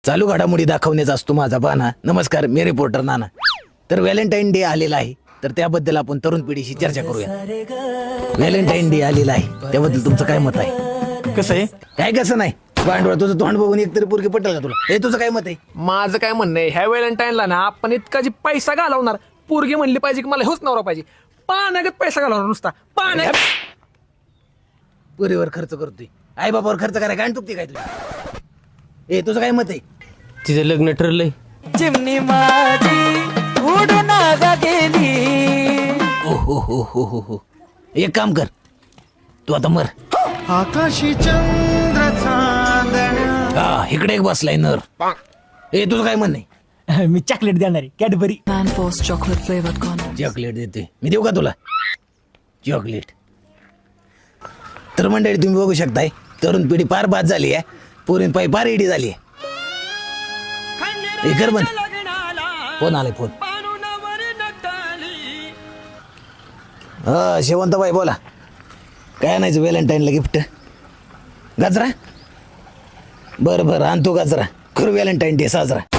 चालू घडामोडी दाखवण्याचा असतो माझा बाणा. नमस्कार, मी रिपोर्टर नाना. तर व्हॅलेंटाईन डे आलेला आहे, तर त्याबद्दल आपण तरुण पिढीशी चर्चा करूया. व्हॅलेंटाईन डे आलेला आहे, त्याबद्दल तुमचं काय मत आहे? कसं आहे? काय कसं नाही, पांडुळा तुझं तोंड बघून एकतरी पोरगी पटेल का तुला? हे तुझं काय मत आहे? माझं काय म्हणणं आहे, ह्या व्हॅलेंटाईनला ना आपण इतका जी पैसा घालवणार, पोरगी म्हणली पाहिजे की मला हेच नवरा पाहिजे, पाण्यागत पैसा घालवणार नुसता पाण्या. पुरीवर खर्च करतोय, आई बाबावर खर्च करायला काय चुकते काय तुला? ए तुझं काय मत आहे? तिचं लग्न ठरलंय. चिमणी माझी उडून गेली. ओ हो हो हो हो हो. एक काम कर, तू आता मर. आकाशी चंद्र चांदण्या. हा इकडे एक बसलाय नर. ए तुझं काय म्हणणं आहे? मी चॉकलेट देणार आहे, Cadbury. Man Force chocolate flavored condom. Chocolate देते मी, देऊ का तुला चॉकलेट? तर मंडळी तुम्ही बघू शकताय, तरुण पिढी फार बाद झाली आहे, पोरीन पायी फार एडी झाली आहे. हे कर बंद. फोन आलाय फोन. हा शेवंतबाई बोला, काय आणायचं व्हॅलेंटाईनला गिफ्ट? गजरा? बरं बरं आणतो गजरा, करू व्हॅलेंटाईन डे साजरा.